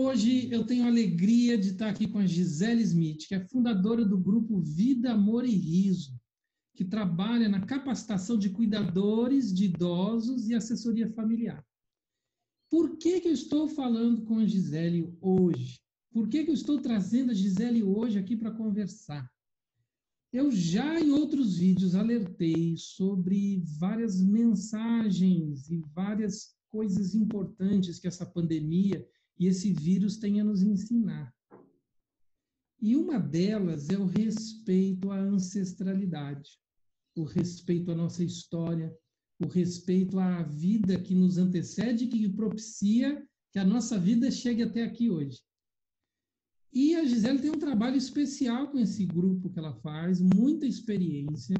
Hoje eu tenho a alegria de estar aqui com a Gisele Smith, que é fundadora do grupo Vida, Amor e Riso, que trabalha na capacitação de cuidadores de idosos e assessoria familiar. Por que eu estou falando com a Gisele hoje? Por que eu estou trazendo a Gisele hoje aqui para conversar? Eu já em outros vídeos alertei sobre várias mensagens e várias coisas importantes que essa pandemia e esse vírus têm a nos ensinar. E uma delas é o respeito à ancestralidade, o respeito à nossa história, o respeito à vida que nos antecede, que propicia que a nossa vida chegue até aqui hoje. E a Gisele tem um trabalho especial com esse grupo que ela faz, muita experiência,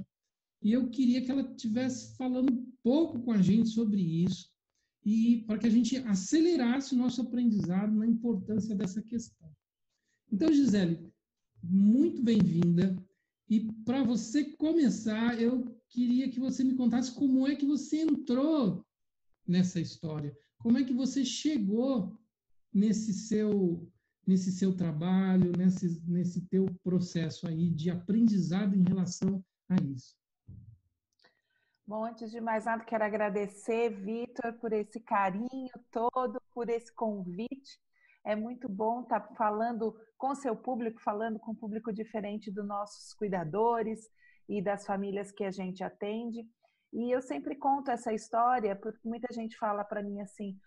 e eu queria que ela estivesse falando um pouco com a gente sobre isso, e para que a gente acelerasse o nosso aprendizado na importância dessa questão. Então, Gisele, muito bem-vinda, e para você começar, eu queria que você me contasse como é que você entrou nessa história, como é que você chegou nesse seu trabalho, nesse teu processo aí de aprendizado em relação a isso. Bom, antes de mais nada, quero agradecer, Vitor, por esse carinho todo, por esse convite. É muito bom estar falando com o seu público, falando com um público diferente dos nossos cuidadores e das famílias que a gente atende. E eu sempre conto essa história, porque muita gente fala para mim assim,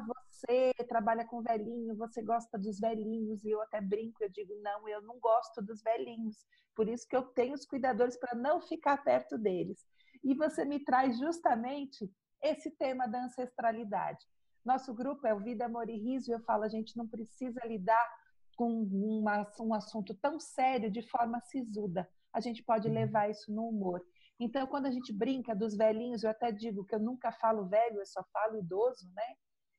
você trabalha com velhinho, você gosta dos velhinhos, e eu até brinco, eu digo, não, eu não gosto dos velhinhos, por isso que eu tenho os cuidadores para não ficar perto deles. E você me traz justamente esse tema da ancestralidade. Nosso grupo é o Vida, Amor e Riso, e eu falo, a gente não precisa lidar com um assunto tão sério de forma sisuda. A gente pode levar isso no humor. Então, quando a gente brinca dos velhinhos, eu até digo que eu nunca falo velho, eu só falo idoso, né?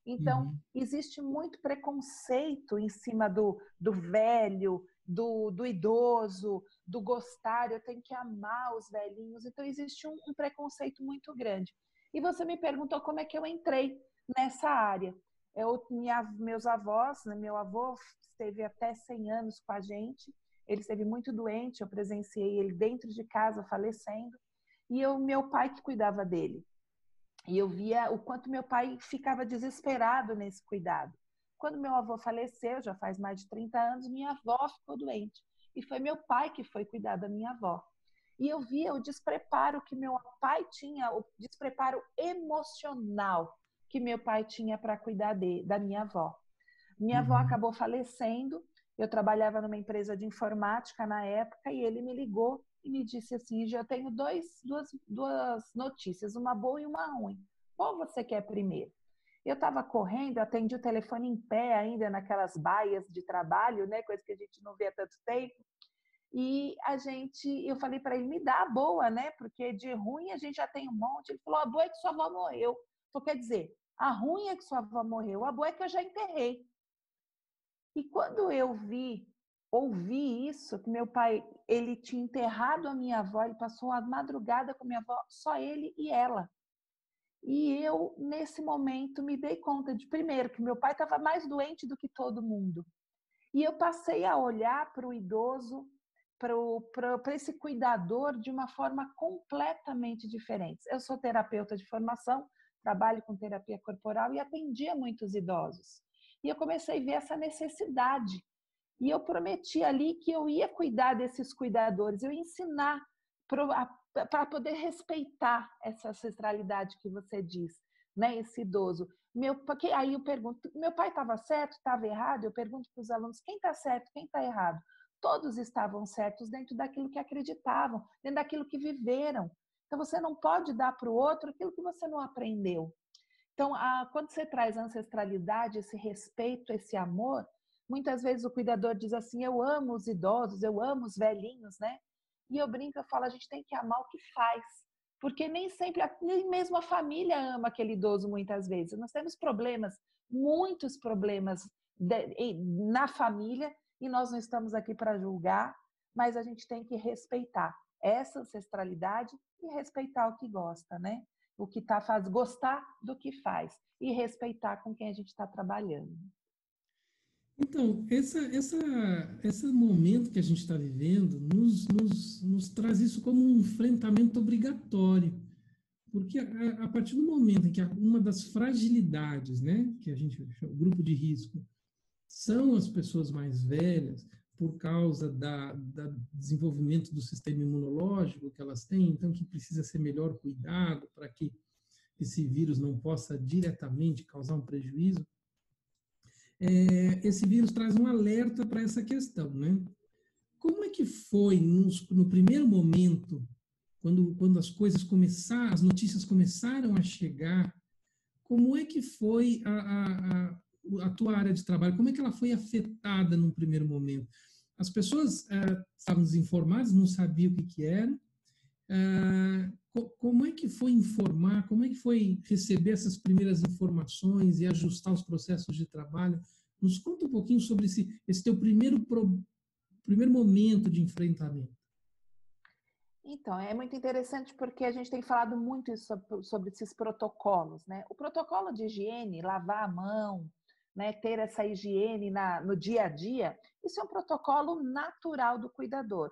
Então, existe muito preconceito em cima do velho, do idoso, do gostar, eu tenho que amar os velhinhos. Então, existe um preconceito muito grande. E você me perguntou como é que eu entrei nessa área. Meus avós, né, meu avô esteve até 100 anos com a gente, ele esteve muito doente, eu presenciei ele dentro de casa falecendo, e meu pai que cuidava dele. E eu via o quanto meu pai ficava desesperado nesse cuidado. Quando meu avô faleceu, já faz mais de 30 anos, minha avó ficou doente. E foi meu pai que foi cuidar da minha avó. E eu via o despreparo que meu pai tinha, o despreparo emocional que meu pai tinha para cuidar da minha avó. Minha avó acabou falecendo, eu trabalhava numa empresa de informática na época, e ele me ligou e me disse assim, já tenho duas notícias, uma boa e uma ruim. Qual você quer primeiro? Eu estava correndo, atendi o telefone em pé ainda, naquelas baias de trabalho, né, coisa que a gente não vê há tanto tempo, e eu falei para ele, me dá a boa, né, porque de ruim a gente já tem um monte. Ele falou, a boa é que sua avó morreu. Então, quer dizer, a ruim é que sua avó morreu, a boa é que eu já enterrei. E quando eu ouvi isso, que meu pai, ele tinha enterrado a minha avó, ele passou a madrugada com minha avó, só ele e ela. E eu, nesse momento, me dei conta de, primeiro, que meu pai estava mais doente do que todo mundo. E eu passei a olhar para o idoso, para esse cuidador, de uma forma completamente diferente. Eu sou terapeuta de formação, trabalho com terapia corporal e atendia muitos idosos. E eu comecei a ver essa necessidade. E eu prometi ali que eu ia cuidar desses cuidadores, eu ia ensinar para poder respeitar essa ancestralidade que você diz, né? Esse idoso. Porque aí eu pergunto, meu pai estava certo, estava errado? Eu pergunto para os alunos, quem está certo, quem está errado? Todos estavam certos dentro daquilo que acreditavam, dentro daquilo que viveram. Então você não pode dar para o outro aquilo que você não aprendeu. Então, quando você traz a ancestralidade, esse respeito, esse amor, muitas vezes o cuidador diz assim, eu amo os idosos, eu amo os velhinhos, né? E eu brinco, eu falo, a gente tem que amar o que faz. Porque nem sempre, nem mesmo a família ama aquele idoso muitas vezes. Nós temos problemas, muitos problemas na família, e nós não estamos aqui para julgar, mas a gente tem que respeitar essa ancestralidade e respeitar o que gosta, né? O que faz, gostar do que faz e respeitar com quem a gente está trabalhando. Então, esse momento que a gente está vivendo nos traz isso como um enfrentamento obrigatório. Porque a partir do momento em que uma das fragilidades, né, que a gente chama, o grupo de risco, são as pessoas mais velhas, por causa da desenvolvimento do sistema imunológico que elas têm, então que precisa ser melhor cuidado para que esse vírus não possa diretamente causar um prejuízo, esse vírus traz um alerta para essa questão, né? Como é que foi no primeiro momento, quando as coisas começaram, as notícias começaram a chegar, como é que foi a tua área de trabalho? Como é que ela foi afetada num primeiro momento? As pessoas estavam desinformadas, não sabiam o que era. Como é que foi informar? Como é que foi receber essas primeiras informações e ajustar os processos de trabalho? Nos conta um pouquinho sobre esse teu primeiro momento de enfrentamento. Então, é muito interessante porque a gente tem falado muito sobre esses protocolos, né? O protocolo de higiene, lavar a mão, né, ter essa higiene no dia a dia, isso é um protocolo natural do cuidador.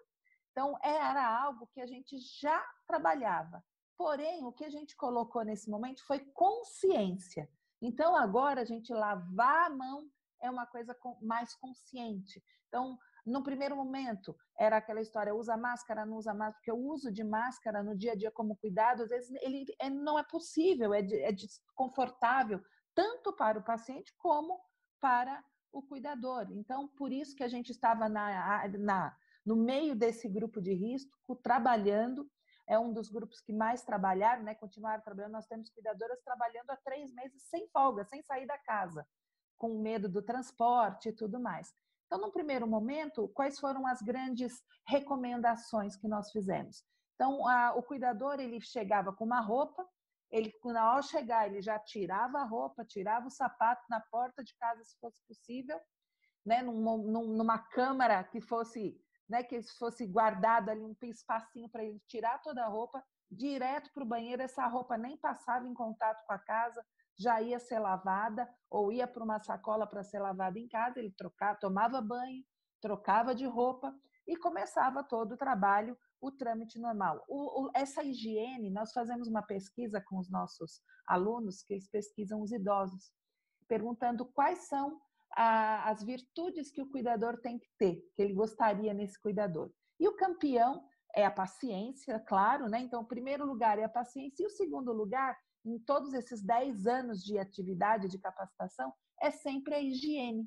Então, era algo que a gente já trabalhava. Porém, o que a gente colocou nesse momento foi consciência. Então, agora a gente lavar a mão é uma coisa mais consciente. Então, no primeiro momento, era aquela história, usa máscara, não usa máscara, porque o uso de máscara no dia a dia como cuidado, às vezes ele não é possível, é desconfortável, tanto para o paciente como para o cuidador. Então, por isso que a gente estava no meio desse grupo de risco, trabalhando, é um dos grupos que mais trabalharam, né? Continuaram trabalhando, nós temos cuidadoras trabalhando há 3 meses sem folga, sem sair da casa, com medo do transporte e tudo mais. Então, no primeiro momento, quais foram as grandes recomendações que nós fizemos? Então, o cuidador, ele chegava com uma roupa, ele, na hora de chegar, ele já tirava a roupa, tirava o sapato na porta de casa, se fosse possível, né, numa câmara que fosse, né, que fosse guardado ali um espacinho para ele tirar toda a roupa, direto para o banheiro, essa roupa nem passava em contato com a casa, já ia ser lavada, ou ia para uma sacola para ser lavada em casa, ele tomava banho, trocava de roupa e começava todo o trabalho, o trâmite normal. Essa higiene, nós fazemos uma pesquisa com os nossos alunos, que eles pesquisam os idosos, perguntando quais são as virtudes que o cuidador tem que ter, que ele gostaria nesse cuidador. E o campeão é a paciência, claro, né? Então, o primeiro lugar é a paciência, e o segundo lugar, em todos esses 10 anos de atividade, de capacitação, é sempre a higiene.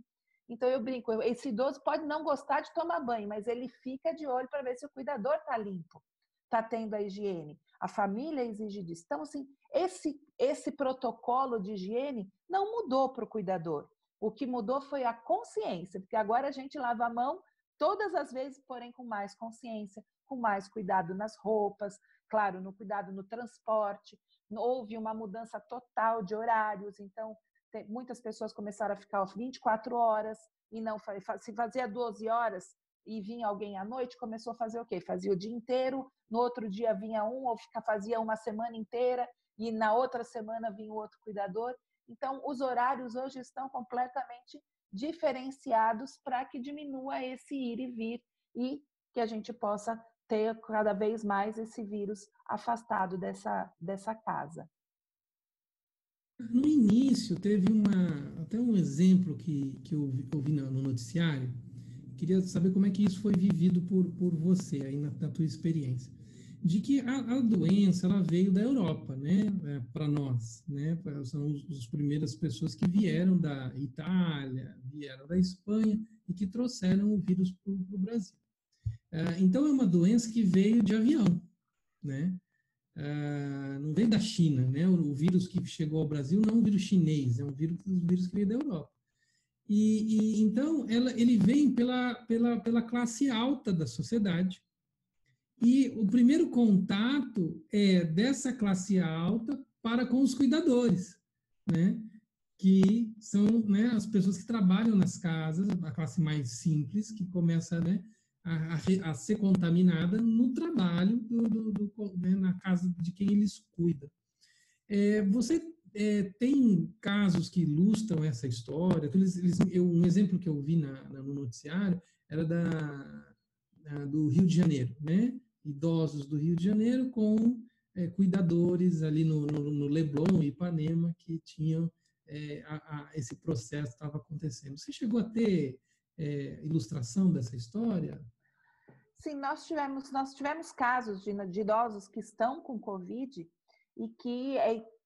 Então, eu brinco, esse idoso pode não gostar de tomar banho, mas ele fica de olho para ver se o cuidador está limpo, está tendo a higiene. A família exige disso. Então, assim, esse protocolo de higiene não mudou para o cuidador. O que mudou foi a consciência, porque agora a gente lava a mão todas as vezes, porém com mais consciência, com mais cuidado nas roupas, claro, no cuidado no transporte. Houve uma mudança total de horários, então muitas pessoas começaram a ficar 24 horas e não se fazia 12 horas e vinha alguém à noite, começou a fazer o quê? Fazia o dia inteiro, no outro dia vinha ou fazia uma semana inteira e na outra semana vinha o outro cuidador. Então, os horários hoje estão completamente diferenciados para que diminua esse ir e vir e que a gente possa ter cada vez mais esse vírus afastado dessa casa. No início, teve até um exemplo que eu ouvi no noticiário. Queria saber como é que isso foi vivido por você, aí na tua experiência. De que a doença ela veio da Europa, né, para nós, né, são as primeiras pessoas que vieram da Itália, vieram da Espanha e que trouxeram o vírus para o Brasil. Então é uma doença que veio de avião, né? Não veio da China, né? O vírus que chegou ao Brasil não é um vírus chinês, é um vírus que veio da Europa. Então ele vem pela classe alta da sociedade. E o primeiro contato é dessa classe alta para com os cuidadores, né? Que são, né, as pessoas que trabalham nas casas, a classe mais simples, que começa, né, a ser contaminada no trabalho, né, na casa de quem eles cuidam. Você tem casos que ilustram essa história. Um exemplo que eu vi no noticiário era do Rio de Janeiro, né? Idosos do Rio de Janeiro com cuidadores ali no Leblon e Ipanema que tinham esse processo estava acontecendo. Você chegou a ter ilustração dessa história? Sim, nós tivemos casos de idosos que estão com Covid e que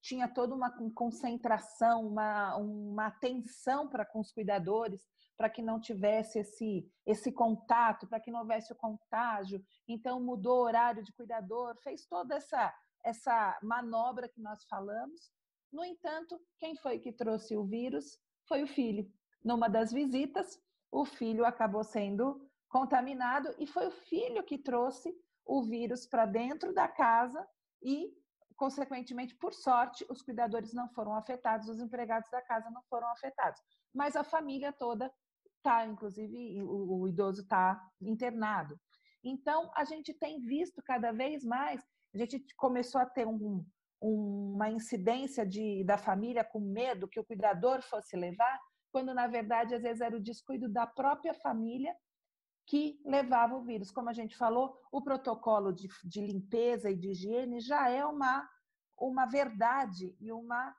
tinha toda uma concentração, uma atenção para com os cuidadores, para que não tivesse esse contato, para que não houvesse o contágio. Então, mudou o horário de cuidador, fez toda essa manobra que nós falamos. No entanto, quem foi que trouxe o vírus foi o filho. Numa das visitas, o filho acabou sendo contaminado e foi o filho que trouxe o vírus para dentro da casa e, consequentemente, por sorte, os cuidadores não foram afetados, os empregados da casa não foram afetados, mas a família toda está, inclusive o idoso está internado. Então, a gente tem visto cada vez mais, a gente começou a ter uma incidência da família com medo que o cuidador fosse levar, quando, na verdade, às vezes era o descuido da própria família que levava o vírus. Como a gente falou, o protocolo de limpeza e de higiene já é uma verdade e uma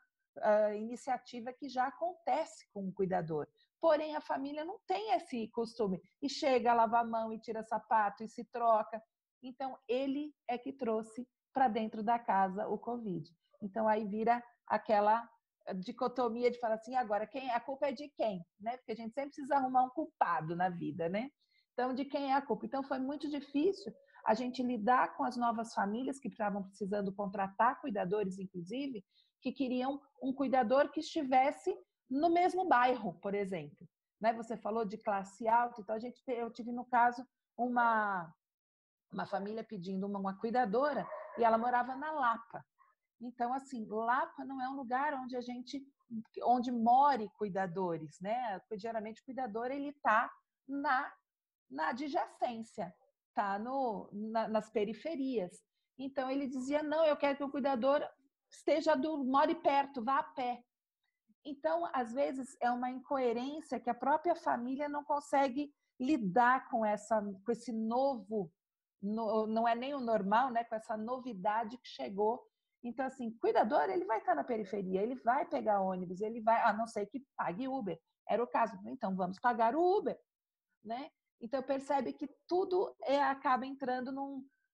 iniciativa que já acontece com o cuidador. Porém, a família não tem esse costume e chega a lavar a mão e tira sapato e se troca. Então, ele é que trouxe para dentro da casa o Covid. Então, aí vira aquela dicotomia de falar assim, agora, a culpa é de quem? Né? Porque a gente sempre precisa arrumar um culpado na vida, né? Então, de quem é a culpa? Então, foi muito difícil a gente lidar com as novas famílias que estavam precisando contratar cuidadores, inclusive, que queriam um cuidador que estivesse no mesmo bairro, por exemplo. Né? Você falou de classe alta, então eu tive, no caso, uma família pedindo uma cuidadora e ela morava na Lapa. Então, assim, Lapa não é um lugar onde more cuidadores, né? Geralmente o cuidador ele está na adjacência, tá nas periferias. Então ele dizia: não, eu quero que o cuidador more perto, vá a pé. Então, às vezes, é uma incoerência que a própria família não consegue lidar com esse novo, não é nem o normal, né? Com essa novidade que chegou. Então, assim, cuidador, ele vai estar na periferia, ele vai pegar ônibus, ele vai, a não ser que pague Uber. Era o caso. Então, vamos pagar o Uber, né? Então, percebe que tudo acaba entrando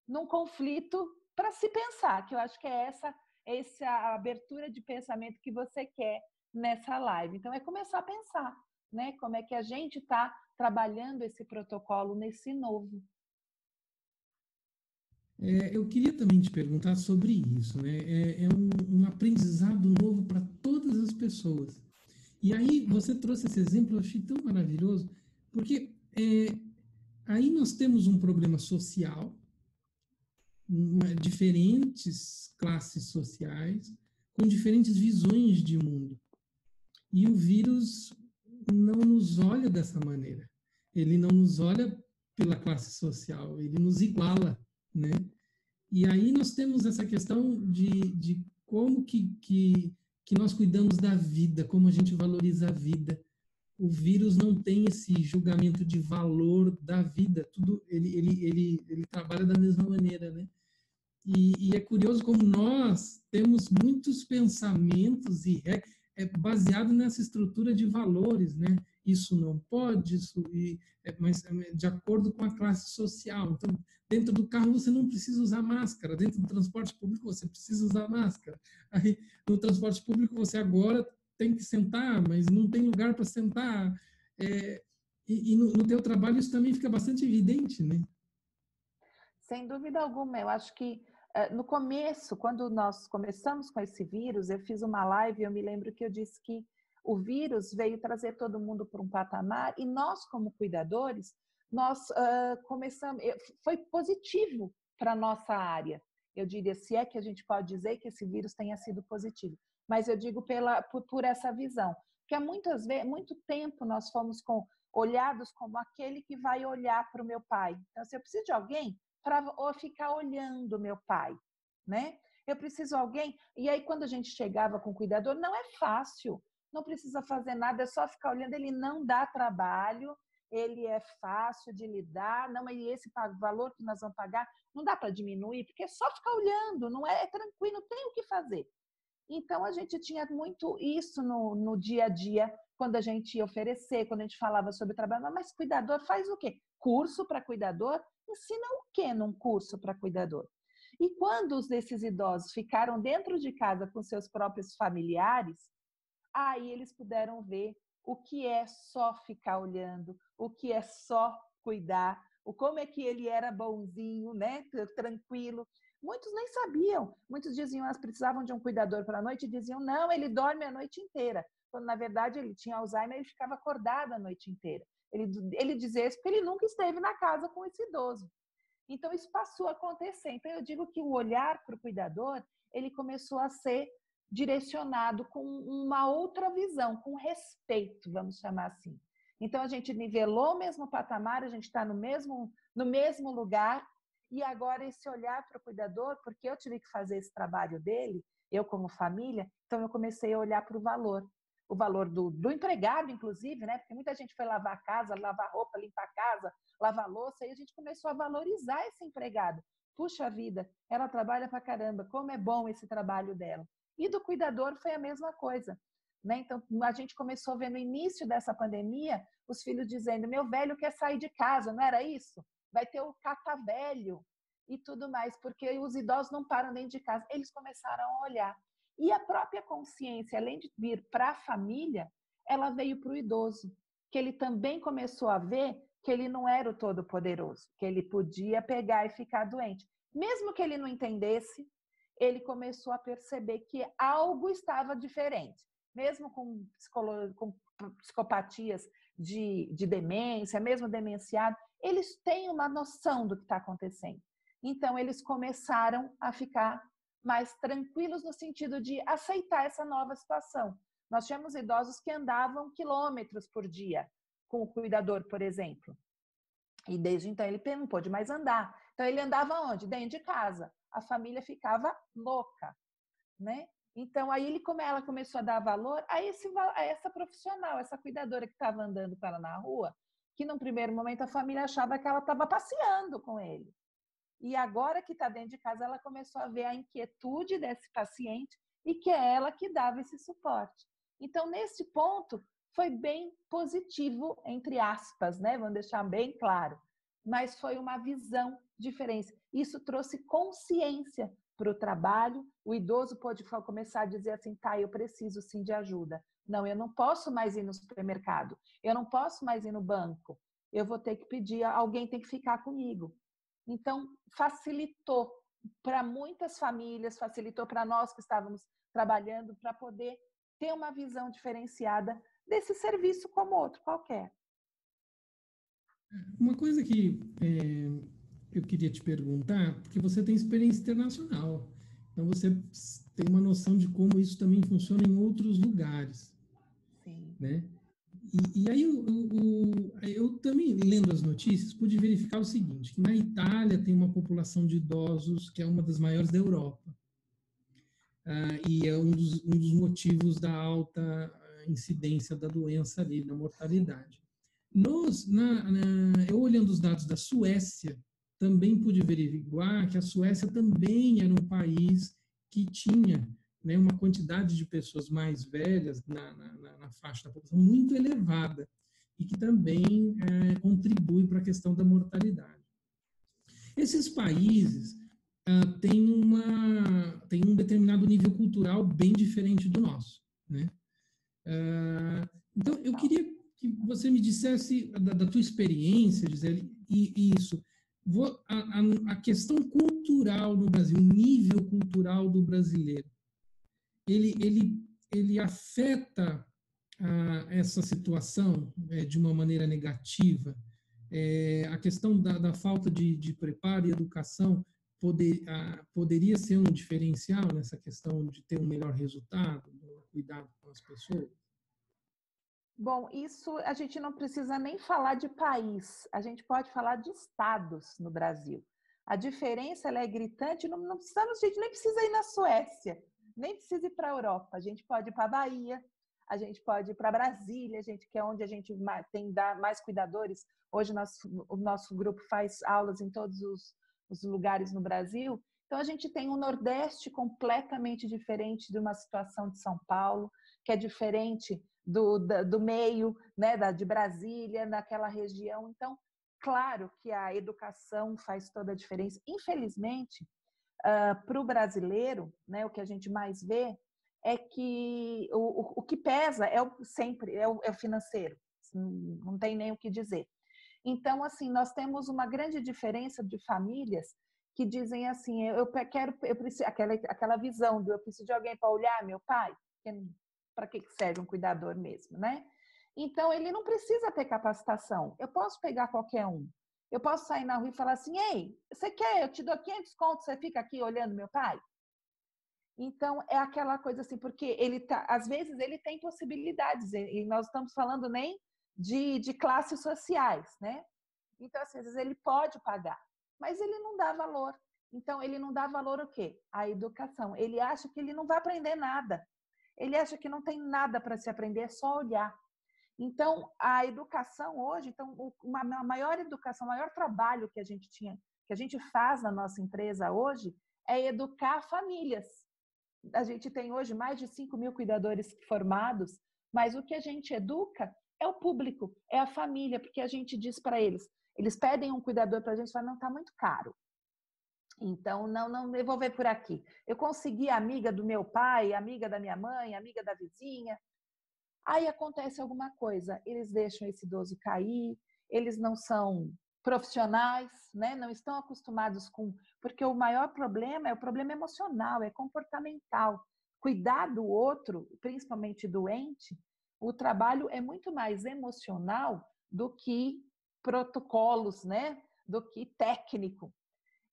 num conflito para se pensar, que eu acho que é essa abertura de pensamento que você quer nessa live. Então, é começar a pensar, né? Como é que a gente está trabalhando esse protocolo nesse novo. Eu queria também te perguntar sobre isso, né? É um aprendizado novo para todas as pessoas. E aí você trouxe esse exemplo, eu achei tão maravilhoso, porque aí nós temos um problema social, diferentes classes sociais, com diferentes visões de mundo. E o vírus não nos olha dessa maneira. Ele não nos olha pela classe social, ele nos iguala, né? E aí nós temos essa questão de como que nós cuidamos da vida, como a gente valoriza a vida. O vírus não tem esse julgamento de valor da vida, tudo ele trabalha da mesma maneira, né? E é curioso como nós temos muitos pensamentos baseado nessa estrutura de valores, né? Isso não pode, mas de acordo com a classe social. Então, dentro do carro você não precisa usar máscara, dentro do transporte público você precisa usar máscara. Aí, no transporte público você agora tem que sentar, mas não tem lugar para sentar. E no teu trabalho isso também fica bastante evidente, né? Sem dúvida alguma, eu acho que no começo, quando nós começamos com esse vírus, eu fiz uma live e eu me lembro que eu disse que o vírus veio trazer todo mundo para um patamar e nós, como cuidadores, nós começamos, foi positivo para a nossa área. Eu diria, se é que a gente pode dizer que esse vírus tenha sido positivo, mas eu digo por essa visão, que há muito tempo nós fomos olhados como aquele que vai olhar para o meu pai. Então, se eu preciso de alguém para ficar olhando meu pai, né? eu preciso de alguém. E aí, quando a gente chegava com o cuidador, não é fácil, não precisa fazer nada, é só ficar olhando, ele não dá trabalho, ele é fácil de lidar, não, e esse valor que nós vamos pagar, não dá para diminuir, porque é só ficar olhando, não é, é tranquilo, não tem o que fazer. Então, a gente tinha muito isso no dia a dia, quando a gente ia oferecer, quando a gente falava sobre trabalho. Mas cuidador faz o quê? Curso para cuidador? Ensina o quê num curso para cuidador? E quando os desses idosos ficaram dentro de casa com seus próprios familiares, aí eles puderam ver o que é só ficar olhando, o que é só cuidar, o como é que ele era bonzinho, né? Tranquilo. Muitos nem sabiam. Muitos diziam que precisavam de um cuidador para a noite e diziam, não, ele dorme a noite inteira. Quando, na verdade, ele tinha Alzheimer, ele ficava acordado a noite inteira. Ele dizia isso porque ele nunca esteve na casa com esse idoso. Então, isso passou a acontecer. Então, eu digo que o olhar para o cuidador, ele começou a ser direcionado com uma outra visão, com respeito, vamos chamar assim. Então, a gente nivelou o mesmo patamar, a gente está no mesmo lugar, e agora esse olhar para o cuidador, porque eu tive que fazer esse trabalho dele, eu como família, então eu comecei a olhar para o valor do empregado, inclusive, né? Porque muita gente foi lavar a casa, lavar roupa, limpar a casa, lavar louça, e a gente começou a valorizar esse empregado. Puxa vida, ela trabalha pra caramba, como é bom esse trabalho dela. E do cuidador foi a mesma coisa. Né? Então, a gente começou a ver no início dessa pandemia os filhos dizendo, meu velho quer sair de casa, não era isso? Vai ter o catavelho e tudo mais, porque os idosos não param dentro de casa. Eles começaram a olhar. E a própria consciência, além de vir para a família, ela veio para o idoso, que ele também começou a ver que ele não era o todo-poderoso, que ele podia pegar e ficar doente. Mesmo que ele não entendesse, ele começou a perceber que algo estava diferente. Mesmo com psicopatias de demência, mesmo demenciado, eles têm uma noção do que está acontecendo. Então, eles começaram a ficar mais tranquilos no sentido de aceitar essa nova situação. Nós tínhamos idosos que andavam quilômetros por dia com o cuidador, por exemplo. E desde então ele não pôde mais andar. Então ele andava onde? Dentro de casa. A família ficava louca, né? Então aí ela começou a dar valor a essa profissional, essa cuidadora que estava andando com ela na rua, que num primeiro momento a família achava que ela estava passeando com ele. E agora que está dentro de casa, ela começou a ver a inquietude desse paciente e que é ela que dava esse suporte. Então, nesse ponto, foi bem positivo, entre aspas, né? Vamos deixar bem claro. Mas foi uma visão diferente. Isso trouxe consciência para o trabalho. O idoso pode começar a dizer assim, tá, eu preciso sim de ajuda. Não, eu não posso mais ir no supermercado. Eu não posso mais ir no banco. Eu vou ter que pedir, alguém tem que ficar comigo. Então, facilitou para muitas famílias, facilitou para nós que estávamos trabalhando, para poder ter uma visão diferenciada desse serviço como outro qualquer. Uma coisa que eu queria te perguntar, porque você tem experiência internacional, então você tem uma noção de como isso também funciona em outros lugares. Sim. Né? E aí eu também, lendo as notícias, pude verificar o seguinte, que na Itália tem uma população de idosos que é uma das maiores da Europa. E é um dos motivos da alta incidência da doença ali, da mortalidade. Eu olhando os dados da Suécia, também pude averiguar que a Suécia também era um país que tinha, né, uma quantidade de pessoas mais velhas na faixa da população muito elevada e que também contribui para a questão da mortalidade. Esses países têm um determinado nível cultural bem diferente do nosso, né? Então, eu queria que você me dissesse da tua experiência, Gisele, e isso. A questão cultural no Brasil, o nível cultural do brasileiro, ele afeta essa situação de uma maneira negativa? A questão da falta de preparo e educação poderia ser um diferencial nessa questão de ter um melhor resultado, no cuidado com as pessoas? Bom, isso a gente não precisa nem falar de país, a gente pode falar de estados no Brasil. A diferença ela é gritante, não precisamos, a gente nem precisa ir na Suécia, nem precisa ir para a Europa, a gente pode ir para a Bahia, a gente pode ir para Brasília, que é onde a gente tem mais cuidadores. Hoje o nosso grupo faz aulas em todos os lugares no Brasil. Então, a gente tem um Nordeste completamente diferente de uma situação de São Paulo, que é diferente do meio, né, de Brasília, naquela região. Então, claro que a educação faz toda a diferença. Infelizmente, para o brasileiro, né, o que a gente mais vê é que o que pesa sempre é o financeiro, não tem nem o que dizer. Então, assim, nós temos uma grande diferença de famílias que dizem assim, eu preciso, aquela visão eu preciso de alguém para olhar meu pai, para que serve um cuidador mesmo, né? Então, ele não precisa ter capacitação, eu posso pegar qualquer um, eu posso sair na rua e falar assim, ei, você quer, eu te dou 500 contos, você fica aqui olhando meu pai? Então, é aquela coisa assim, porque às vezes ele tem possibilidades, e nós estamos falando nem de classes sociais, né? Então, assim, às vezes ele pode pagar, mas ele não dá valor. Então, ele não dá valor o quê? A educação. Ele acha que ele não vai aprender nada. Ele acha que não tem nada para se aprender, é só olhar. Então, a educação hoje, a maior educação, o maior trabalho que a gente faz na nossa empresa hoje é educar famílias. A gente tem hoje mais de 5.000 cuidadores formados, mas o que a gente educa é o público, é a família, porque a gente diz para eles pedem um cuidador para a gente e falam, não, está muito caro. Então, não, eu vou ver por aqui. Eu consegui amiga do meu pai, amiga da minha mãe, amiga da vizinha. Aí acontece alguma coisa, eles deixam esse idoso cair, eles não são profissionais, né? Não estão acostumados com... Porque o maior problema é o problema emocional, é comportamental. Cuidar do outro, principalmente doente, o trabalho é muito mais emocional do que protocolos, né? Do que técnico.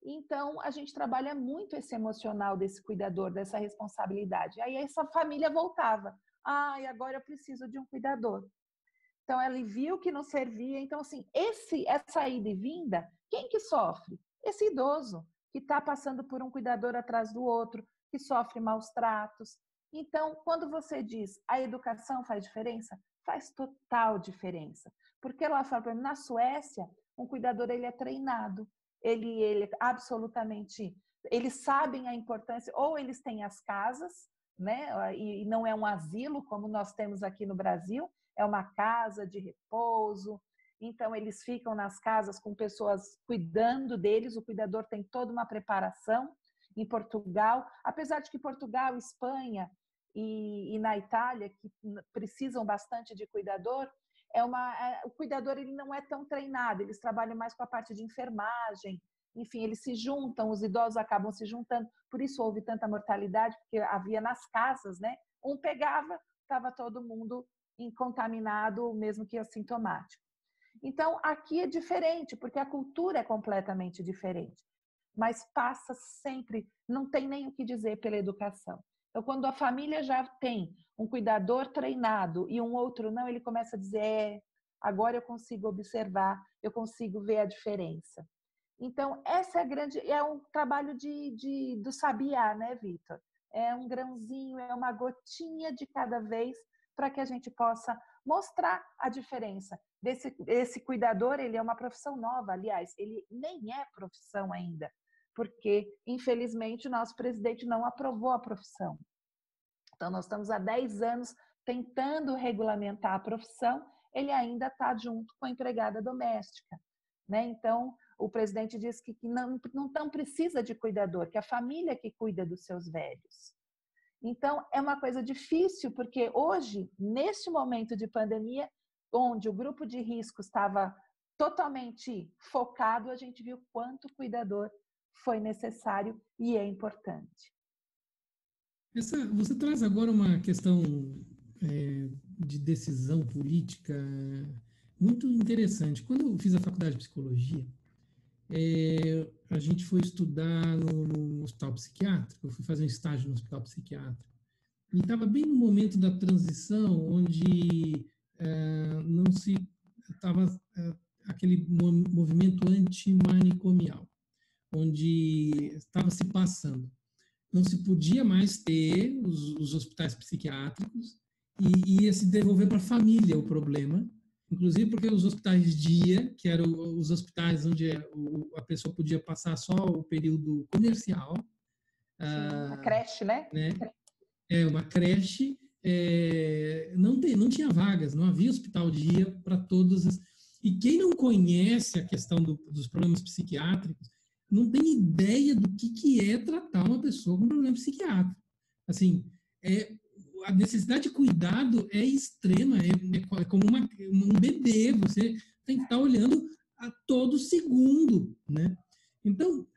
Então, a gente trabalha muito esse emocional desse cuidador, dessa responsabilidade. Aí essa família voltava. E agora eu preciso de um cuidador. Então, ela viu que não servia. Então, assim, essa ida e vinda, quem que sofre? Esse idoso, que está passando por um cuidador atrás do outro, que sofre maus tratos. Então, quando você diz a educação faz diferença, faz total diferença. Porque lá fala, na Suécia, um cuidador ele é treinado, ele absolutamente, eles sabem a importância, ou eles têm as casas, né? E não é um asilo como nós temos aqui no Brasil, é uma casa de repouso. Então eles ficam nas casas com pessoas cuidando deles, o cuidador tem toda uma preparação. Em Portugal, apesar de que Portugal, Espanha e na Itália, que precisam bastante de cuidador, o cuidador ele não é tão treinado, eles trabalham mais com a parte de enfermagem, enfim, eles se juntam, os idosos acabam se juntando, por isso houve tanta mortalidade, porque havia nas casas, né? Um pegava, estava todo mundo contaminado, mesmo que assintomático. Então, aqui é diferente, porque a cultura é completamente diferente, mas passa sempre, não tem nem o que dizer pela educação. Então, quando a família já tem um cuidador treinado e um outro não, ele começa a dizer, agora eu consigo observar, eu consigo ver a diferença. Então, essa é um trabalho do sabiá, né, Vitor? É um grãozinho, é uma gotinha de cada vez para que a gente possa mostrar a diferença. Esse cuidador, ele é uma profissão nova, aliás, ele nem é profissão ainda, porque, infelizmente, o nosso presidente não aprovou a profissão. Então, nós estamos há 10 anos tentando regulamentar a profissão, ele ainda está junto com a empregada doméstica, né? Então, o presidente diz que não precisa de cuidador, que é a família que cuida dos seus velhos. Então, é uma coisa difícil, porque hoje, neste momento de pandemia, onde o grupo de risco estava totalmente focado, a gente viu quanto cuidador foi necessário e é importante. Você traz agora uma questão de decisão política muito interessante. Quando eu fiz a faculdade de psicologia, a gente foi estudar no hospital psiquiátrico, eu fui fazer um estágio no hospital psiquiátrico, e estava bem no momento da transição, onde não se estava aquele movimento antimanicomial, onde estava se passando. Não se podia mais ter os hospitais psiquiátricos e ia se devolver para a família o problema, inclusive porque os hospitais dia, que eram os hospitais onde a pessoa podia passar só o período comercial, Sim, a creche, né? né? Uma creche, não tinha vagas, não havia hospital dia para todos. E quem não conhece a questão dos problemas psiquiátricos não tem ideia do que é tratar uma pessoa com problema psiquiátrico. Assim, a necessidade de cuidado é extrema, é como um bebê, você tem que estar olhando a todo segundo, né? Então,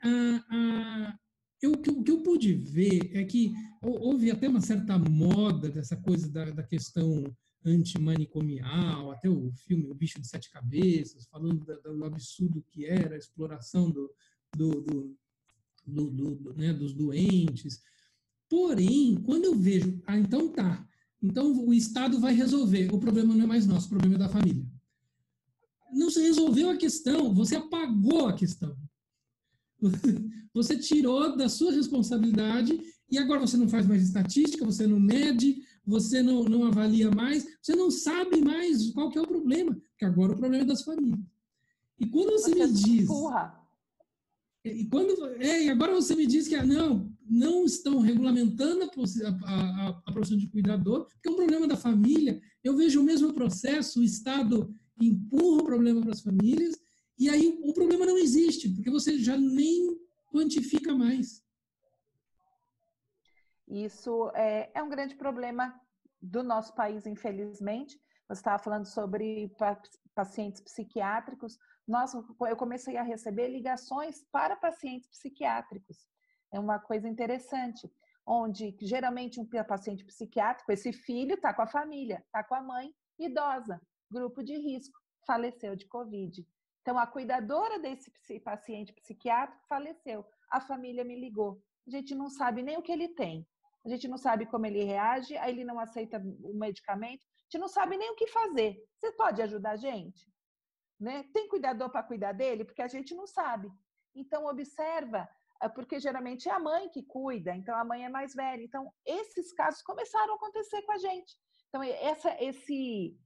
o que eu pude ver é que houve até uma certa moda dessa coisa da questão antimanicomial, até o filme O Bicho de Sete Cabeças, falando do absurdo que era a exploração né, dos doentes. Porém, quando eu vejo, então o Estado vai resolver, o problema não é mais nosso, o problema é da família. Não se resolveu a questão, você apagou a questão. Você tirou da sua responsabilidade e agora você não faz mais estatística, você não mede, você não avalia mais, você não sabe mais qual que é o problema, porque agora o problema é das famílias. E quando você me diz... Empurra. E agora você me diz que não estão regulamentando a profissão de cuidador, porque é um problema da família. Eu vejo o mesmo processo, o Estado empurra o problema para as famílias, e aí o problema não existe, porque você já nem quantifica mais. Isso é um grande problema do nosso país, infelizmente. Você estava falando sobre pacientes psiquiátricos. Eu comecei a receber ligações para pacientes psiquiátricos. É uma coisa interessante, onde geralmente um paciente psiquiátrico, esse filho está com a família, está com a mãe idosa, grupo de risco, faleceu de Covid. Então, a cuidadora desse paciente psiquiátrico faleceu. A família me ligou. A gente não sabe nem o que ele tem. A gente não sabe como ele reage, aí ele não aceita o medicamento. A gente não sabe nem o que fazer. Você pode ajudar a gente? Né? Tem cuidador para cuidar dele? Porque a gente não sabe. Então, observa, porque geralmente é a mãe que cuida, então a mãe é mais velha. Então, esses casos começaram a acontecer com a gente. Então, esse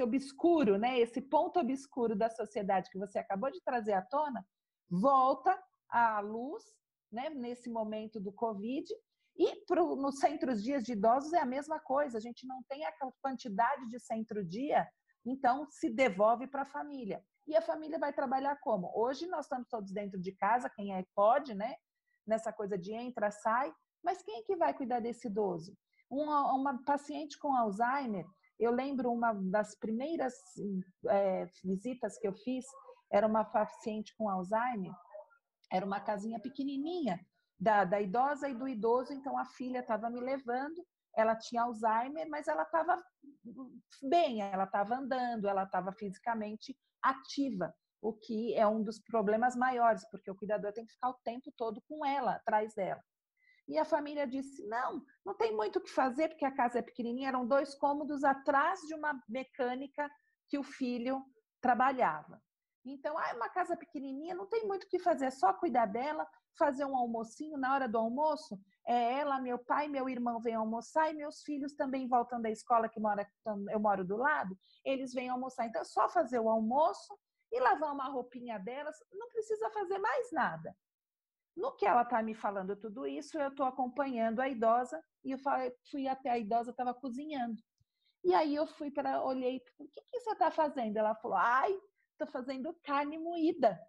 obscuro, né? Esse ponto obscuro da sociedade que você acabou de trazer à tona, volta à luz, né? Nesse momento do Covid. E nos centros dias de idosos é a mesma coisa, a gente não tem a quantidade de centro-dia, então se devolve para a família. E a família vai trabalhar como? Hoje nós estamos todos dentro de casa, quem pode, né? Nessa coisa de entra, sai, mas quem é que vai cuidar desse idoso? Uma paciente com Alzheimer, eu lembro uma das primeiras visitas que eu fiz, era uma paciente com Alzheimer, era uma casinha pequenininha, da idosa e do idoso, então a filha estava me levando, ela tinha Alzheimer, mas ela estava bem, ela estava andando, ela estava fisicamente ativa, o que é um dos problemas maiores, porque o cuidador tem que ficar o tempo todo com ela, atrás dela. E a família disse, não tem muito o que fazer, porque a casa é pequenininha, eram 2 cômodos atrás de uma mecânica que o filho trabalhava. Então, é uma casa pequenininha, não tem muito o que fazer, é só cuidar dela, fazer um almocinho na hora do almoço. Ela, meu pai, meu irmão vêm almoçar e meus filhos também voltam da escola, eu moro do lado, eles vêm almoçar. Então, é só fazer o almoço e lavar uma roupinha delas, não precisa fazer mais nada. No que ela está me falando tudo isso, eu estou acompanhando a idosa e eu fui até a idosa, estava cozinhando. E aí eu olhei, o que você está fazendo? Ela falou, estou fazendo carne moída.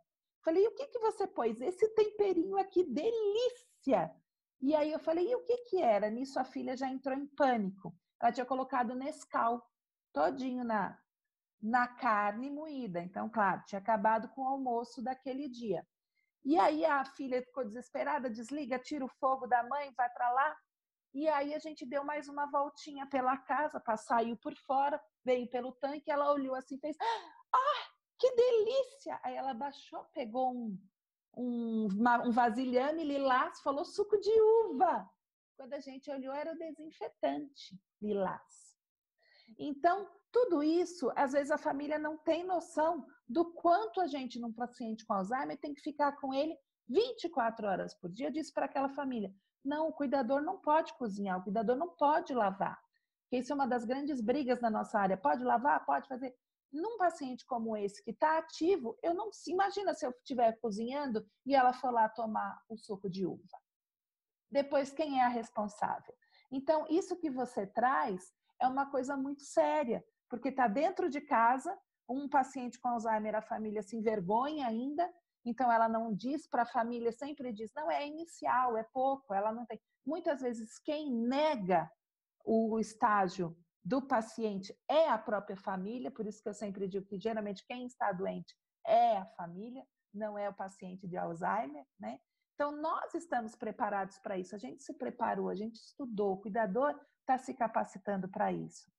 Falei, e o que você pôs? Esse temperinho aqui, delícia! E aí eu falei, e o que era? Nisso a filha já entrou em pânico. Ela tinha colocado Nescau todinho na carne moída. Então, claro, tinha acabado com o almoço daquele dia. E aí a filha ficou desesperada, desliga, tira o fogo da mãe, vai para lá. E aí a gente deu mais uma voltinha pela casa, saiu por fora, veio pelo tanque, ela olhou assim, fez, que delícia! Aí ela baixou, pegou um vasilhame lilás, falou suco de uva. Quando a gente olhou, era o desinfetante lilás. Então, Tudo isso, às vezes a família não tem noção do quanto a gente, num paciente com Alzheimer, tem que ficar com ele 24 horas por dia. Eu disse para aquela família, não, o cuidador não pode cozinhar, o cuidador não pode lavar. Porque isso é uma das grandes brigas na nossa área. Pode lavar? Pode fazer. Num paciente como esse que está ativo, eu não imagina se eu estiver cozinhando e ela for lá tomar o suco de uva. Depois, quem é a responsável? Então, isso que você traz é uma coisa muito séria, porque está dentro de casa, um paciente com Alzheimer, a família se envergonha ainda, então ela não diz para a família, sempre diz, não, é inicial, é pouco, ela não tem. Muitas vezes, quem nega o estágio do paciente é a própria família, por isso que eu sempre digo que geralmente quem está doente é a família, não é o paciente de Alzheimer, né? Então, nós estamos preparados para isso, a gente se preparou, a gente estudou, o cuidador está se capacitando para isso.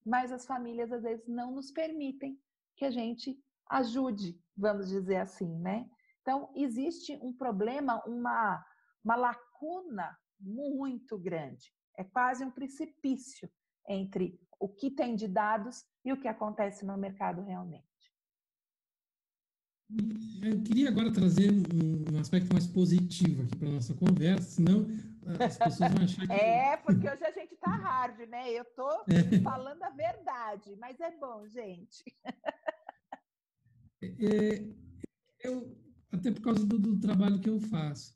Mas as famílias, às vezes, não nos permitem que a gente ajude, vamos dizer assim, né? Então, existe um problema, uma lacuna muito grande. É quase um precipício entre o que tem de dados e o que acontece no mercado realmente. Eu queria agora trazer um aspecto mais positivo aqui para a nossa conversa, senão as pessoas vão achar que... É, porque hoje a gente está hard, né? Eu estou falando a verdade, mas é bom, gente. Até por causa do trabalho que eu faço.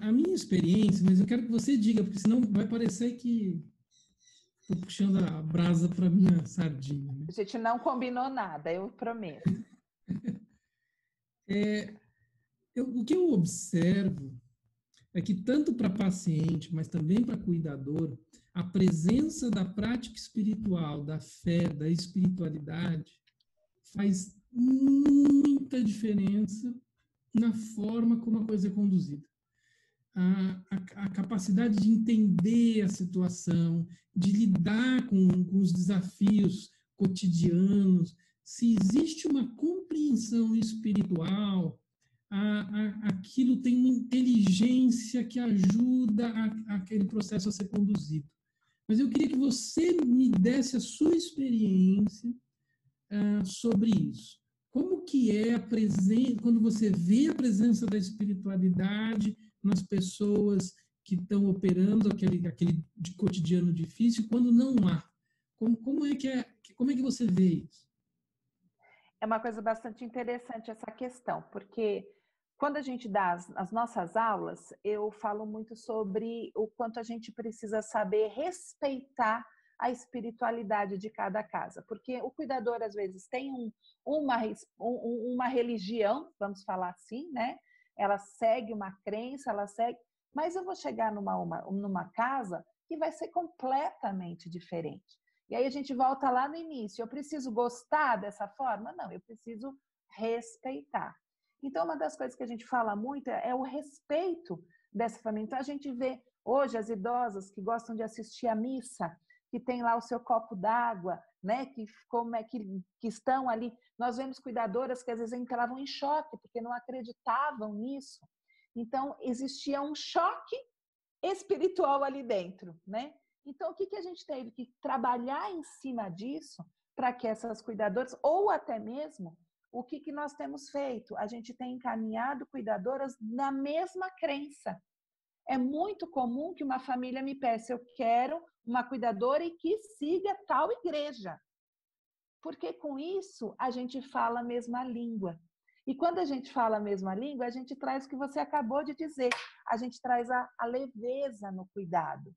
A minha experiência, mas eu quero que você diga, porque senão vai parecer que estou puxando a brasa para minha sardinha. Né? A gente não combinou nada, eu prometo. O que eu observo é que tanto para paciente, mas também para cuidador, a presença da prática espiritual, da fé, da espiritualidade, faz muita diferença na forma como a coisa é conduzida. A capacidade de entender a situação, de lidar com os desafios cotidianos, se existe uma compreensão espiritual, aquilo tem uma inteligência que ajuda aquele processo a ser conduzido. Mas eu queria que você me desse a sua experiência sobre isso. Como que é a presença, quando você vê a presença da espiritualidade nas pessoas que estão operando aquele de cotidiano difícil, quando não há? Como é que você vê isso? É uma coisa bastante interessante essa questão, porque quando a gente dá as nossas aulas, eu falo muito sobre o quanto a gente precisa saber respeitar a espiritualidade de cada casa, porque o cuidador às vezes tem uma religião, vamos falar assim, né? Ela segue uma crença, ela segue, mas eu vou chegar numa casa que vai ser completamente diferente. E aí a gente volta lá no início, eu preciso gostar dessa forma? Não, eu preciso respeitar. Então, uma das coisas que a gente fala muito é o respeito dessa família. Então, a gente vê hoje as idosas que gostam de assistir a missa, que tem lá o seu copo d'água, né? Que estão ali. Nós vemos cuidadoras que às vezes entravam em choque, porque não acreditavam nisso. Então, existia um choque espiritual ali dentro, né? Então, o que a gente teve que trabalhar em cima disso para que essas cuidadoras, ou até mesmo, o que nós temos feito? A gente tem encaminhado cuidadoras na mesma crença. É muito comum que uma família me peça, eu quero uma cuidadora e que siga tal igreja. Porque com isso a gente fala a mesma língua. E quando a gente fala a mesma língua, a gente traz o que você acabou de dizer, a gente traz a leveza no cuidado.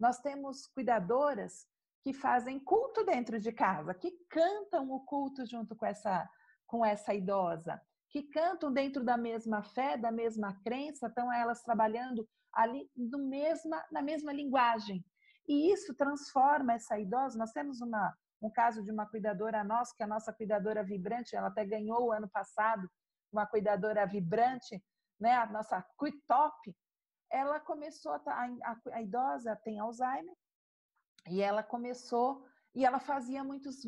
Nós temos cuidadoras que fazem culto dentro de casa, que cantam o culto junto com essa idosa, que cantam dentro da mesma fé, da mesma crença, estão elas trabalhando ali na mesma linguagem. E isso transforma essa idosa. Nós temos um caso de uma cuidadora nossa, que é a nossa cuidadora vibrante, ela até ganhou o ano passado uma cuidadora vibrante, né? A nossa Cuitop. Ela começou, a idosa tem Alzheimer, e ela começou, e ela fazia muitos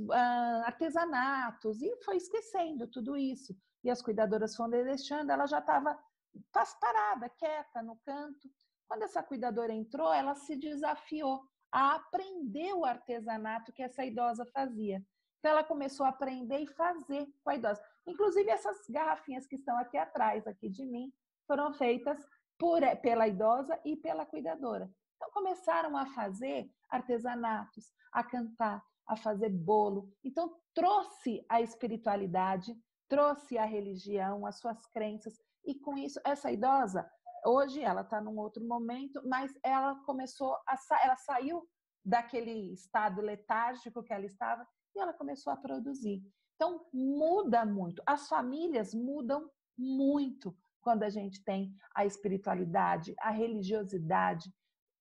artesanatos, e foi esquecendo tudo isso. E as cuidadoras foram deixando, ela já estava parada, quieta, no canto. Quando essa cuidadora entrou, ela se desafiou a aprender o artesanato que essa idosa fazia. Então, ela começou a aprender e fazer com a idosa. Inclusive, essas garrafinhas que estão aqui atrás, aqui de mim, foram feitas pela idosa e pela cuidadora. Então, começaram a fazer artesanatos, a cantar, a fazer bolo. Então, trouxe a espiritualidade, trouxe a religião, as suas crenças. E com isso, essa idosa, hoje ela está num outro momento, mas ela começou ela saiu daquele estado letárgico que ela estava e ela começou a produzir. Então, muda muito. As famílias mudam muito quando a gente tem a espiritualidade, a religiosidade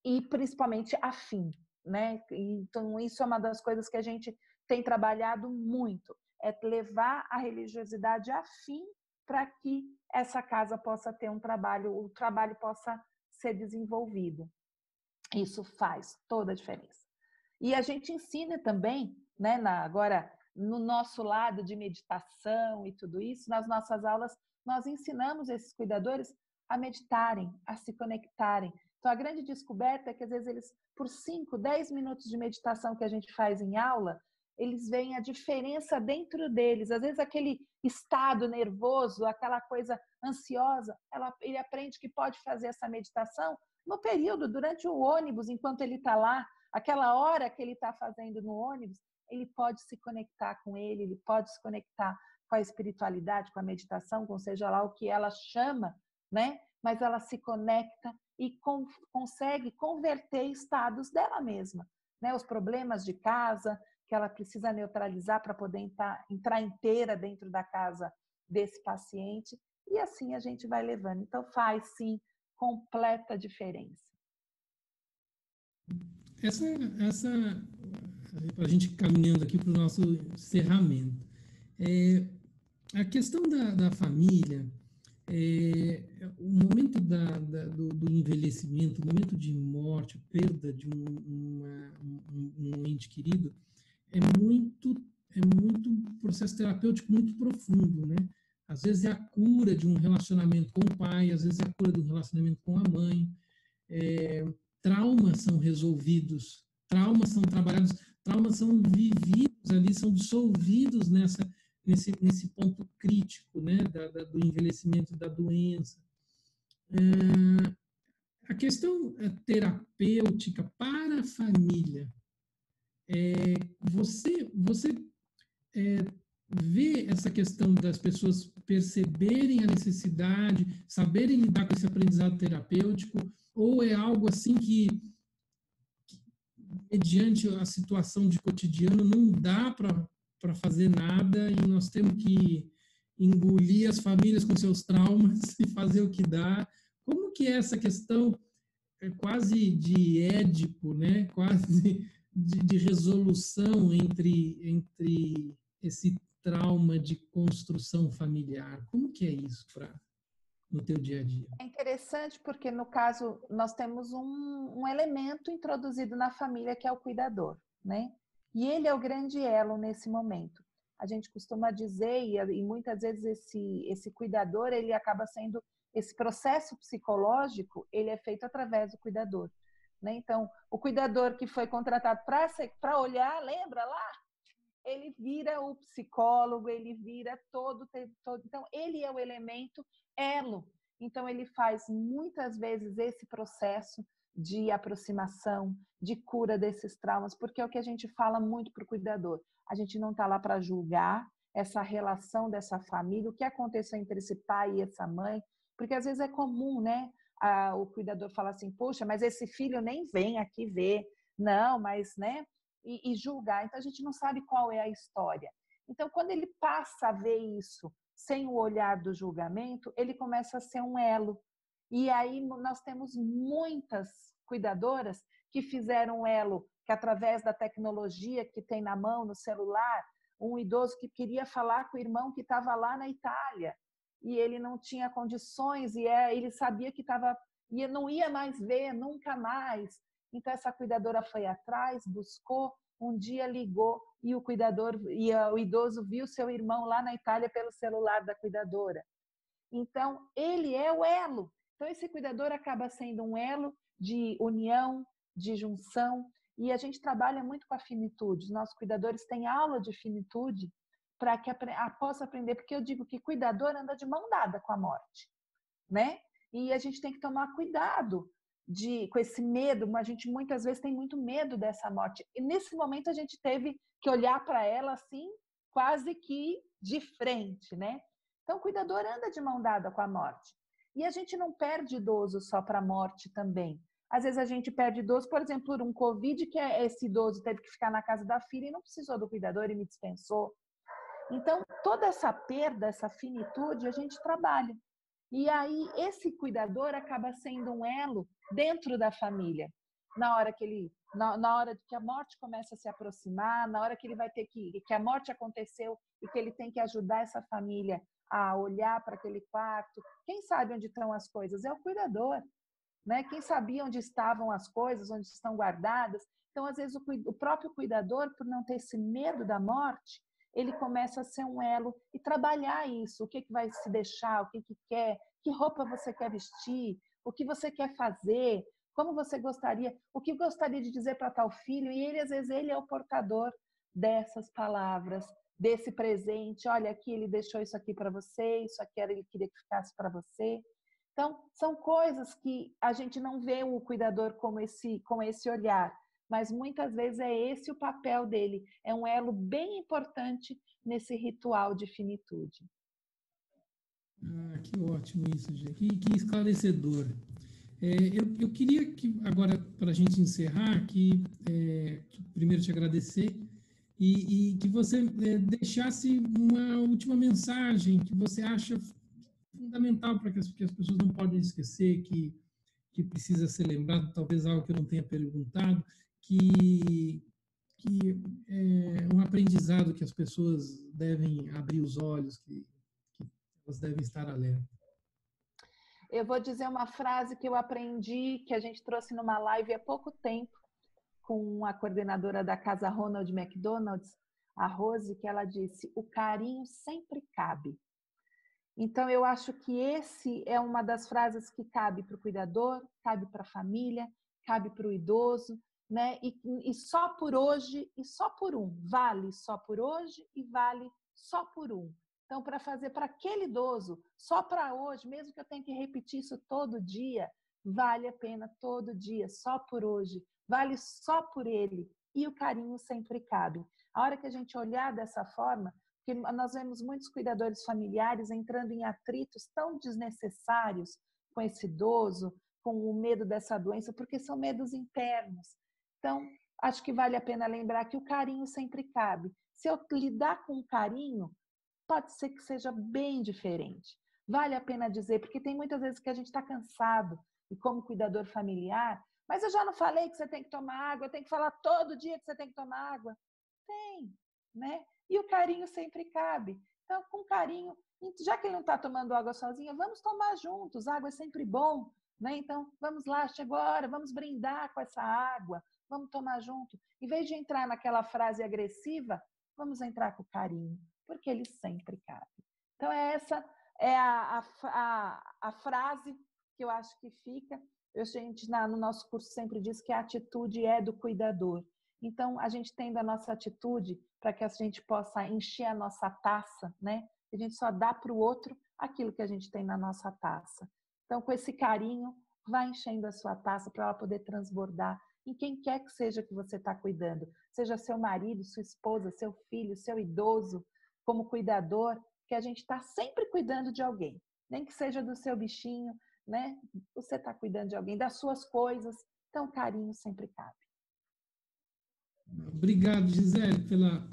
e principalmente a fé, né? Então, isso é uma das coisas que a gente tem trabalhado muito, é levar a religiosidade a fé para que essa casa possa ter um trabalho, o trabalho possa ser desenvolvido. Isso faz toda a diferença. E a gente ensina também, né, agora no nosso lado de meditação e tudo isso, nas nossas aulas, nós ensinamos esses cuidadores a meditarem, a se conectarem. Então, a grande descoberta é que, às vezes, eles, por 5, 10 minutos de meditação que a gente faz em aula, eles veem a diferença dentro deles. Às vezes, aquele estado nervoso, aquela coisa ansiosa, ele aprende que pode fazer essa meditação no período, durante o ônibus, enquanto ele está lá, aquela hora que ele está fazendo no ônibus, ele pode se conectar com ele pode se conectar com a espiritualidade, com a meditação, com seja lá o que ela chama, né? Mas ela se conecta e consegue converter estados dela mesma, né? Os problemas de casa que ela precisa neutralizar para poder entrar inteira dentro da casa desse paciente, e assim a gente vai levando. Então faz sim completa diferença. A gente caminhando aqui para o nosso encerramento. A questão da família, o momento do envelhecimento, o momento de morte, perda de um ente querido, é muito processo terapêutico muito profundo, né? Às vezes é a cura de um relacionamento com o pai, às vezes é a cura de um relacionamento com a mãe. Traumas são resolvidos, traumas são trabalhados, traumas são vividos ali, são dissolvidos nesse ponto crítico, né, do envelhecimento, da doença. A questão terapêutica para a família, você vê essa questão das pessoas perceberem a necessidade, saberem lidar com esse aprendizado terapêutico, ou é algo assim que mediante a situação de cotidiano, não dá para fazer nada e nós temos que engolir as famílias com seus traumas e fazer o que dá? Como que é essa questão quase de Édipo, né? Quase de resolução entre esse trauma de construção familiar? Como que é isso no teu dia a dia? É interessante porque, no caso, nós temos um elemento introduzido na família que é o cuidador, né? E ele é o grande elo nesse momento. A gente costuma dizer, e muitas vezes esse cuidador, ele acaba sendo, esse processo psicológico, ele é feito através do cuidador, né? Então, o cuidador que foi contratado para olhar, lembra lá? Ele vira o psicólogo, ele vira todo. Então, ele é o elemento elo. Então, ele faz muitas vezes esse processo de aproximação, de cura desses traumas, porque é o que a gente fala muito para o cuidador. A gente não está lá para julgar essa relação dessa família, o que aconteceu entre esse pai e essa mãe, porque às vezes é comum, né? O cuidador fala assim, poxa, mas esse filho nem vem aqui ver. Não, mas, né? E julgar. Então, a gente não sabe qual é a história. Então, quando ele passa a ver isso sem o olhar do julgamento, ele começa a ser um elo. E aí nós temos muitas cuidadoras que fizeram um elo, que através da tecnologia que tem na mão, no celular, um idoso que queria falar com o irmão que estava lá na Itália, e ele não tinha condições, e ele sabia que não ia mais ver, nunca mais. Então, essa cuidadora foi atrás, buscou, um dia ligou e o idoso viu seu irmão lá na Itália pelo celular da cuidadora. Então, ele é o elo. Então, esse cuidador acaba sendo um elo de união, de junção, E a gente trabalha muito com a finitude. Os nossos cuidadores têm aula de finitude para que possa aprender, porque eu digo que cuidador anda de mão dada com a morte, né? E a gente tem que tomar cuidado com esse medo. A gente muitas vezes tem muito medo dessa morte. E nesse momento a gente teve que olhar para ela assim, quase que de frente, né? Então o cuidador anda de mão dada com a morte. E a gente não perde idoso só para a morte também. Às vezes a gente perde idoso, por exemplo, por um Covid, que esse idoso teve que ficar na casa da filha e não precisou do cuidador e me dispensou. Então, toda essa perda, essa finitude, a gente trabalha. E aí, esse cuidador acaba sendo um elo dentro da família. Na hora que a morte começa a se aproximar, na hora que ele vai ter que a morte aconteceu e que ele tem que ajudar essa família a olhar para aquele quarto. Quem sabe onde estão as coisas? É o cuidador, né? Quem sabia onde estavam as coisas, onde estão guardadas? Então, às vezes, o próprio cuidador, por não ter esse medo da morte, ele começa a ser um elo e trabalhar isso. O que vai se deixar, o que quer, que roupa você quer vestir, o que você quer fazer, como você gostaria, o que gostaria de dizer para tal filho. E ele, às vezes, ele é o portador dessas palavras, desse presente. Olha, aqui ele deixou isso aqui para você, isso aqui ele queria que ficasse para você. Então, são coisas que a gente não vê o cuidador com esse olhar, mas muitas vezes é esse o papel dele. É um elo bem importante nesse ritual de finitude. Ah, que ótimo isso, gente. Que esclarecedor. Eu queria que, agora, para a gente encerrar, primeiro te agradecer e que você deixasse uma última mensagem que você acha fundamental para que as pessoas não podem esquecer, que precisa ser lembrado, talvez algo que eu não tenha perguntado, que é um aprendizado que as pessoas devem abrir os olhos, que elas devem estar alerta. Eu vou dizer uma frase que eu aprendi, que a gente trouxe numa live há pouco tempo, com a coordenadora da casa Ronald McDonald's, a Rose, que ela disse: o carinho sempre cabe. Então, eu acho que esse é uma das frases que cabe para o cuidador, cabe para a família, cabe para o idoso, né? E só por hoje e só por um. Vale só por hoje e vale só por um. Então, para fazer para aquele idoso, só para hoje, mesmo que eu tenha que repetir isso todo dia, vale a pena todo dia, só por hoje, vale só por ele. E o carinho sempre cabe. A hora que a gente olhar dessa forma, porque nós vemos muitos cuidadores familiares entrando em atritos tão desnecessários com esse idoso, com o medo dessa doença, porque são medos internos. Então, acho que vale a pena lembrar que o carinho sempre cabe. Se eu lidar com carinho, pode ser que seja bem diferente. Vale a pena dizer, porque tem muitas vezes que a gente está cansado, e como cuidador familiar, mas eu já não falei que você tem que tomar água, eu tenho que falar todo dia que você tem que tomar água? Tem, né? E o carinho sempre cabe. Então, com carinho, já que ele não está tomando água sozinho, vamos tomar juntos. Água é sempre bom, né? Então, vamos lá, chegou a hora, vamos brindar com essa água, vamos tomar junto. Em vez de entrar naquela frase agressiva, vamos entrar com carinho, porque ele sempre cabe. Então, essa é a frase que eu acho que fica. A gente, no nosso curso, sempre diz que a atitude é do cuidador. Então, a gente tendo a nossa atitude para que a gente possa encher a nossa taça, né? A gente só dá para o outro aquilo que a gente tem na nossa taça. Então, com esse carinho, vai enchendo a sua taça para ela poder transbordar em quem quer que seja que você está cuidando. Seja seu marido, sua esposa, seu filho, seu idoso, como cuidador, que a gente está sempre cuidando de alguém. Nem que seja do seu bichinho, né? Você está cuidando de alguém, das suas coisas. Então, carinho sempre cabe. Obrigado, Gisele,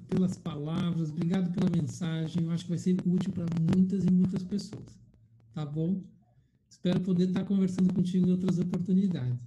pelas palavras, obrigado pela mensagem. Eu acho que vai ser útil para muitas e muitas pessoas. Tá bom? Espero poder estar conversando contigo em outras oportunidades.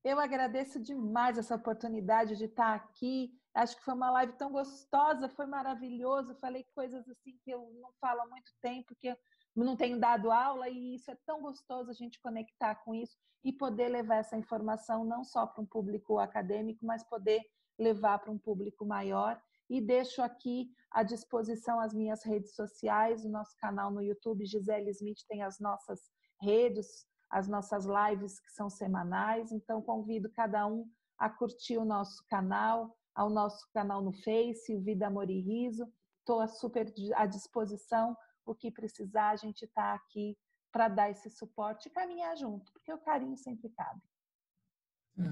Eu agradeço demais essa oportunidade de estar aqui. Acho que foi uma live tão gostosa, foi maravilhoso. Falei coisas assim que eu não falo há muito tempo, que eu não tenho dado aula, e isso é tão gostoso a gente conectar com isso e poder levar essa informação não só para um público acadêmico, mas poder levar para um público maior. E deixo aqui à disposição as minhas redes sociais, o nosso canal no YouTube, Gisele Smith, tem as nossas redes, as nossas lives que são semanais, então convido cada um a curtir o nosso canal, ao nosso canal no Face, o Vida, Amor e Riso. Estou super à disposição, o que precisar, a gente está aqui para dar esse suporte e caminhar junto, porque o carinho sempre cabe.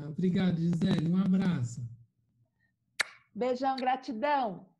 Obrigado, Gisele. Um abraço. Beijão, gratidão.